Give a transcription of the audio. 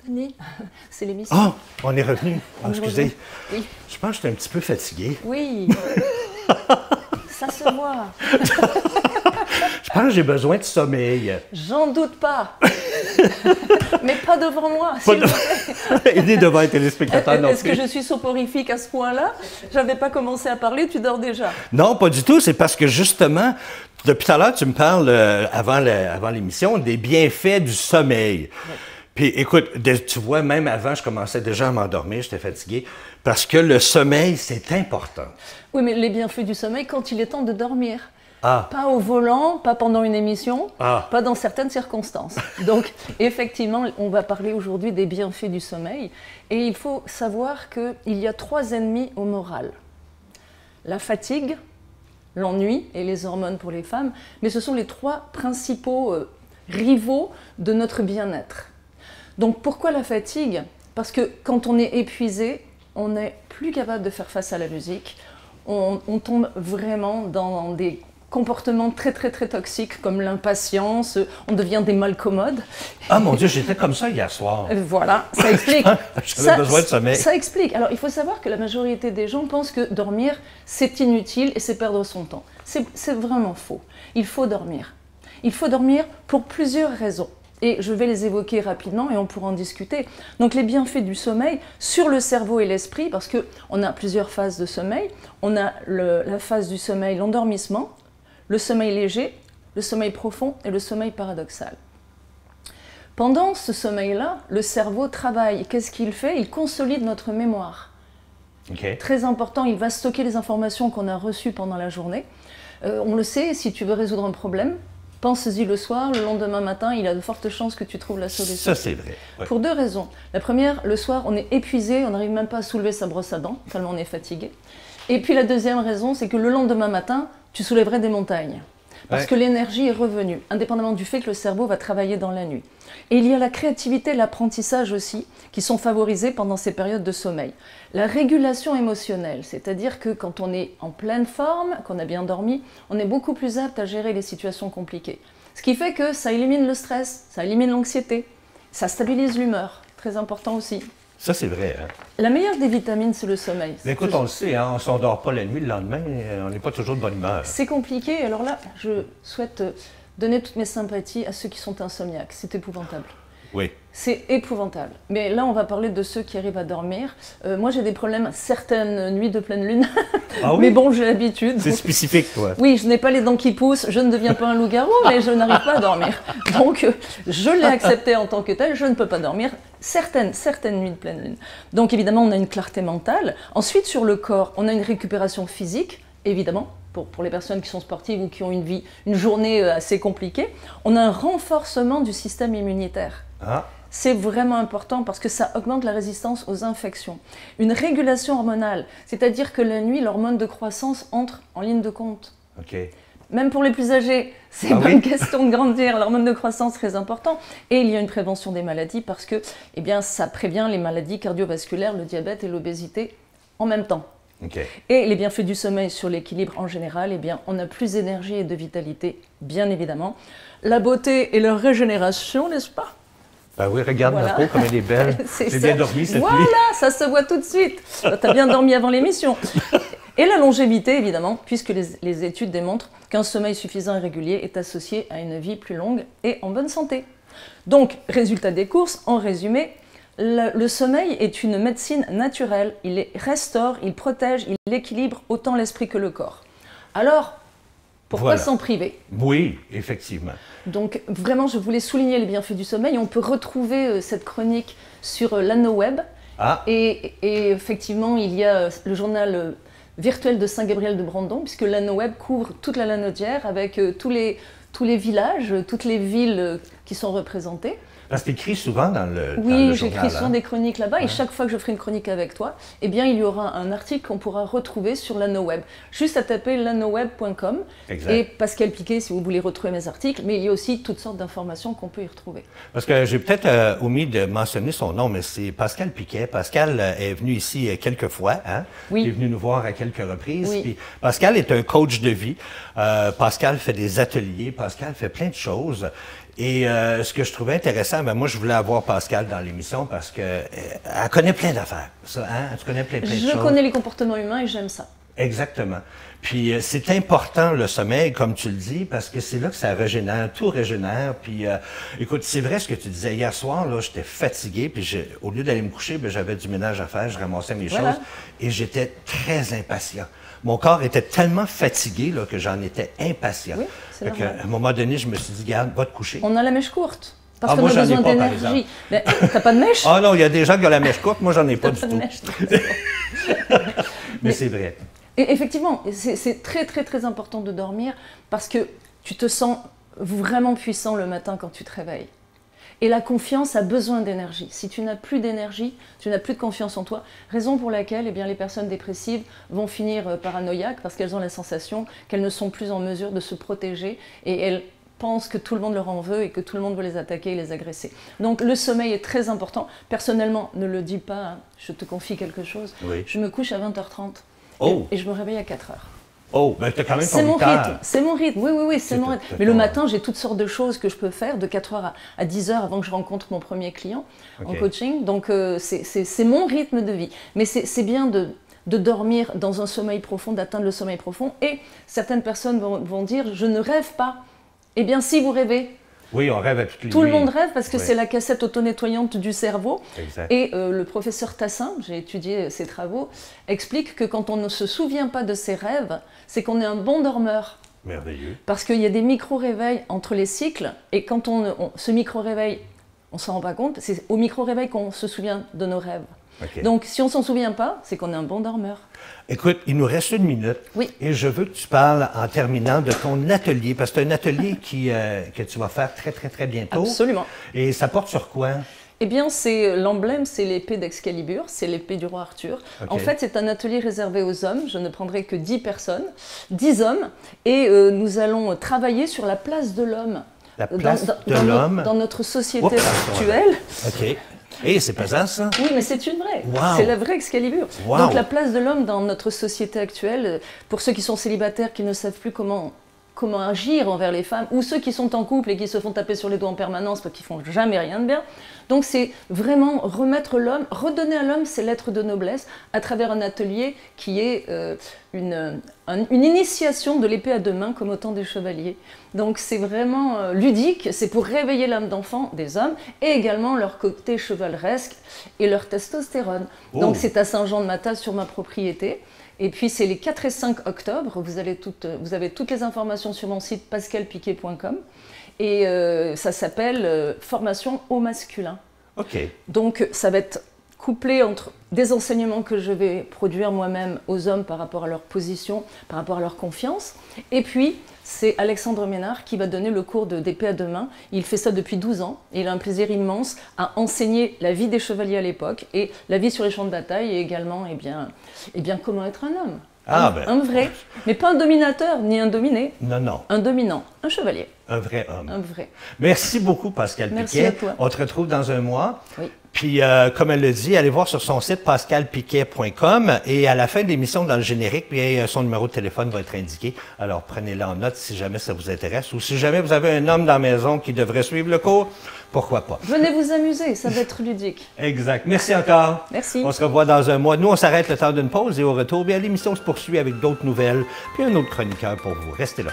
Denis, c'est l'émission. Ah, on est revenu. Ah, excusez. Oui. Je pense que j'étais un petit peu fatigué. Oui. Ça se voit. Je pense que j'ai besoin de sommeil. J'en doute pas. Mais pas devant moi. Et ni devant les téléspectateurs non plus. Est-ce que je suis soporifique à ce point-là? J'avais pas commencé à parler, tu dors déjà. Non, pas du tout. C'est parce que justement, depuis tout à l'heure, tu me parles, avant l'émission, des bienfaits du sommeil. Oui. Puis écoute, tu vois, même avant, je commençais déjà à m'endormir, j'étais fatigué, parce que le sommeil, c'est important. Oui, mais les bienfaits du sommeil quand il est temps de dormir. Ah. Pas au volant, pas pendant une émission, pas dans certaines circonstances. Donc, effectivement, on va parler aujourd'hui des bienfaits du sommeil. Et il faut savoir qu'il y a 3 ennemis au moral. La fatigue, l'ennui et les hormones pour les femmes, mais ce sont les 3 principaux rivaux de notre bien-être. Donc, pourquoi la fatigue? Parce que quand on est épuisé, on n'est plus capable de faire face à la musique. On tombe vraiment dans des comportements très toxiques comme l'impatience, on devient des malcommodes. Ah mon Dieu, j'étais comme ça hier soir. Voilà, ça explique. J'avais besoin de sommeil. Ça explique. Alors il faut savoir que la majorité des gens pensent que dormir c'est inutile et c'est perdre son temps. C'est vraiment faux. Il faut dormir. Il faut dormir pour plusieurs raisons. Et je vais les évoquer rapidement et on pourra en discuter. Donc les bienfaits du sommeil sur le cerveau et l'esprit, parce qu'on a plusieurs phases de sommeil. On a la phase du sommeil, l'endormissement, le sommeil léger, le sommeil profond et le sommeil paradoxal. Pendant ce sommeil-là, le cerveau travaille. Qu'est-ce qu'il fait? Il consolide notre mémoire. Okay. Très important, il va stocker les informations qu'on a reçues pendant la journée. On le sait, si tu veux résoudre un problème, pense-y le soir, le lendemain matin, il y a de fortes chances que tu trouves la solution. Ça, c'est vrai. Ouais. Pour 2 raisons. La première, le soir, on est épuisé, on n'arrive même pas à soulever sa brosse à dents, tellement on est fatigué. Et puis la deuxième raison, c'est que le lendemain matin, tu soulèverais des montagnes. Parce que l'énergie est revenue, indépendamment du fait que le cerveau va travailler dans la nuit. Et il y a la créativité et l'apprentissage aussi, qui sont favorisés pendant ces périodes de sommeil. La régulation émotionnelle, c'est-à-dire que quand on est en pleine forme, qu'on a bien dormi, on est beaucoup plus apte à gérer les situations compliquées. Ce qui fait que ça élimine le stress, ça élimine l'anxiété, ça stabilise l'humeur, très important aussi. Ça, c'est vrai. Hein? La meilleure des vitamines, c'est le sommeil. Mais écoute, on le sait, hein, on ne s'endort pas la nuit, le lendemain, on n'est pas toujours de bonne humeur. C'est compliqué. Alors là, je souhaite donner toutes mes sympathies à ceux qui sont insomniaques. C'est épouvantable. Oui. C'est épouvantable. Mais là, on va parler de ceux qui arrivent à dormir. Moi, j'ai des problèmes certaines nuits de pleine lune. Ah oui? Mais bon, j'ai l'habitude. C'est spécifique, toi. Oui, je n'ai pas les dents qui poussent, je ne deviens pas un loup-garou, mais je n'arrive pas à dormir. Donc, je l'ai accepté en tant que tel, je ne peux pas dormir certaines nuits de pleine lune. Donc, évidemment, on a une clarté mentale. Ensuite, sur le corps, on a une récupération physique, évidemment. Pour les personnes qui sont sportives ou qui ont une journée assez compliquée, on a un renforcement du système immunitaire. Ah. C'est vraiment important parce que ça augmente la résistance aux infections. Une régulation hormonale, c'est-à-dire que la nuit, l'hormone de croissance entre en ligne de compte. Okay. Même pour les plus âgés, c'est pas une question de grandir. L'hormone de croissance, très important. Et il y a une prévention des maladies parce que ça prévient les maladies cardiovasculaires, le diabète et l'obésité en même temps. Okay. Et les bienfaits du sommeil sur l'équilibre en général, on a plus d'énergie et de vitalité, bien évidemment. La beauté et la régénération, n'est-ce pas? Ben oui, regarde ma peau comme elle est belle. J'ai bien dormi cette nuit. Voilà, ça se voit tout de suite. Tu as bien dormi avant l'émission. Et la longévité, évidemment, puisque les études démontrent qu'un sommeil suffisant et régulier est associé à une vie plus longue et en bonne santé. Donc, résultat des courses, en résumé, le sommeil est une médecine naturelle. Il restaure, il protège, il équilibre autant l'esprit que le corps. Alors, pourquoi s'en priver? Oui, effectivement. Donc, vraiment, je voulais souligner les bienfaits du sommeil. On peut retrouver cette chronique sur l'ANOWeb. Ah. Et effectivement, il y a le journal virtuel de Saint-Gabriel de Brandon, puisque l'ANOWeb couvre toute la Lanaudière avec tous les villages, toutes les villes qui sont représentées. Parce que tu écris souvent dans le journal. Oui, j'écris souvent des chroniques là-bas et chaque fois que je ferai une chronique avec toi, eh bien, il y aura un article qu'on pourra retrouver sur l'ANOWeb. Juste à taper lanoweb.com et Pascal Piquet si vous voulez retrouver mes articles, mais il y a aussi toutes sortes d'informations qu'on peut y retrouver. Parce que j'ai peut-être omis de mentionner son nom, mais c'est Pascal Piquet. Pascal est venu ici quelques fois, hein? Oui. Il est venu nous voir à quelques reprises. Oui. Puis Pascal est un coach de vie. Pascal fait des ateliers. Pascal fait plein de choses. Et ce que je trouvais intéressant, ben moi, je voulais avoir Pascal dans l'émission parce qu'elle connaît plein d'affaires. Ça, hein? Tu connais plein de choses. Je connais les comportements humains et j'aime ça. Exactement. Puis c'est important le sommeil, comme tu le dis, parce que c'est là que ça régénère, tout régénère. Puis écoute, c'est vrai ce que tu disais hier soir, là, j'étais fatigué, puis au lieu d'aller me coucher, ben, j'avais du ménage à faire, je ramassais mes choses et j'étais très impatient. Mon corps était tellement fatigué là, que j'en étais impatient. Oui, c'est normal. À un moment donné, je me suis dit, garde, va te coucher. On a la mèche courte. Parce qu'on moi, a j'en ai besoin pas, par d'énergie. T'as pas de mèche? Ah non, il y a des gens qui ont la mèche courte, moi, j'en ai pas du Pas de tout. mèche. Mais c'est vrai. Et effectivement, c'est très très très important de dormir parce que tu te sens vraiment puissant le matin quand tu te réveilles. Et la confiance a besoin d'énergie. Si tu n'as plus d'énergie, tu n'as plus de confiance en toi. Raison pour laquelle eh bien, les personnes dépressives vont finir paranoïaques parce qu'elles ont la sensation qu'elles ne sont plus en mesure de se protéger et elles pensent que tout le monde leur en veut et que tout le monde veut les attaquer et les agresser. Donc le sommeil est très important. Personnellement, ne le dis pas, hein, je te confie quelque chose. Oui. Je me couche à 20h30 et je me réveille à 4h. Oh, ben t'as quand même C'est ton mon rythme. rythme, c'est mon rythme, oui, c'est mon rythme. Mais le matin, j'ai toutes sortes de choses que je peux faire de 4h à 10h avant que je rencontre mon premier client en coaching. Donc c'est mon rythme de vie. Mais c'est bien de dormir dans un sommeil profond, d'atteindre le sommeil profond. Et certaines personnes vont dire, je ne rêve pas. Eh bien, si vous rêvez, oui, on rêve à toutes les tout le nuits. monde rêve parce que c'est la cassette auto-nettoyante du cerveau. Exact. Et le professeur Tassin, j'ai étudié ses travaux, explique que quand on ne se souvient pas de ses rêves, c'est qu'on est un bon dormeur. Merveilleux. Parce qu'il y a des micro-réveils entre les cycles. Et quand ce micro-réveil, on ne s'en rend pas compte, c'est au micro-réveil qu'on se souvient de nos rêves. Okay. Donc, si on ne s'en souvient pas, c'est qu'on est un bon dormeur. Écoute, il nous reste 1 minute. Oui. Et je veux que tu parles, en terminant, de ton atelier. Parce que c'est un atelier que tu vas faire très, très, très bientôt. Absolument. Et ça porte sur quoi? Eh bien, c'est l'emblème, c'est l'épée d'Excalibur, c'est l'épée du roi Arthur. Okay. En fait, c'est un atelier réservé aux hommes. Je ne prendrai que 10 personnes, 10 hommes. Et nous allons travailler sur la place de l'homme. La place de l'homme? Dans notre société actuelle. OK. Et c'est pesant, ça? Oui, mais c'est une vraie. Wow. C'est la vraie Excalibur. Wow. Donc la place de l'homme dans notre société actuelle, pour ceux qui sont célibataires, qui ne savent plus comment agir envers les femmes, ou ceux qui sont en couple et qui se font taper sur les doigts en permanence parce qu'ils font jamais rien de bien. Donc c'est vraiment remettre l'homme, redonner à l'homme ses lettres de noblesse à travers un atelier qui est une initiation de l'épée à 2 mains comme au temps des chevaliers. Donc c'est vraiment ludique, c'est pour réveiller l'âme d'enfant des hommes et également leur côté chevaleresque et leur testostérone. Oh. Donc c'est à Saint-Jean-de-Matas sur ma propriété. Et puis c'est les 4 et 5 octobre, vous avez toutes les informations sur mon site pascalpiquet.com et ça s'appelle Formation au masculin. OK. Donc ça va être couplé entre des enseignements que je vais produire moi-même aux hommes par rapport à leur position, par rapport à leur confiance. Et puis c'est Alexandre Ménard qui va donner le cours d'épée à 2 mains. Il fait ça depuis 12 ans et il a un plaisir immense à enseigner la vie des chevaliers à l'époque et la vie sur les champs de bataille et également eh bien, comment être un homme. Un vrai, mais pas un dominateur ni un dominé. Non, non. Un dominant, un chevalier. Un vrai homme. Un vrai. Merci beaucoup, Pascal Piquet. Merci à toi. On te retrouve dans un mois. Oui. Puis, comme elle le dit, allez voir sur son site pascalpiquet.com et à la fin de l'émission, dans le générique, bien, son numéro de téléphone va être indiqué. Alors, prenez-le en note si jamais ça vous intéresse ou si jamais vous avez un homme dans la maison qui devrait suivre le cours, pourquoi pas. Venez vous amuser, ça va être ludique. Exact. Merci encore. Merci. On se revoit dans un mois. Nous, on s'arrête le temps d'une pause et au retour, bien, l'émission se poursuit avec d'autres nouvelles puis un autre chroniqueur pour vous. Restez là.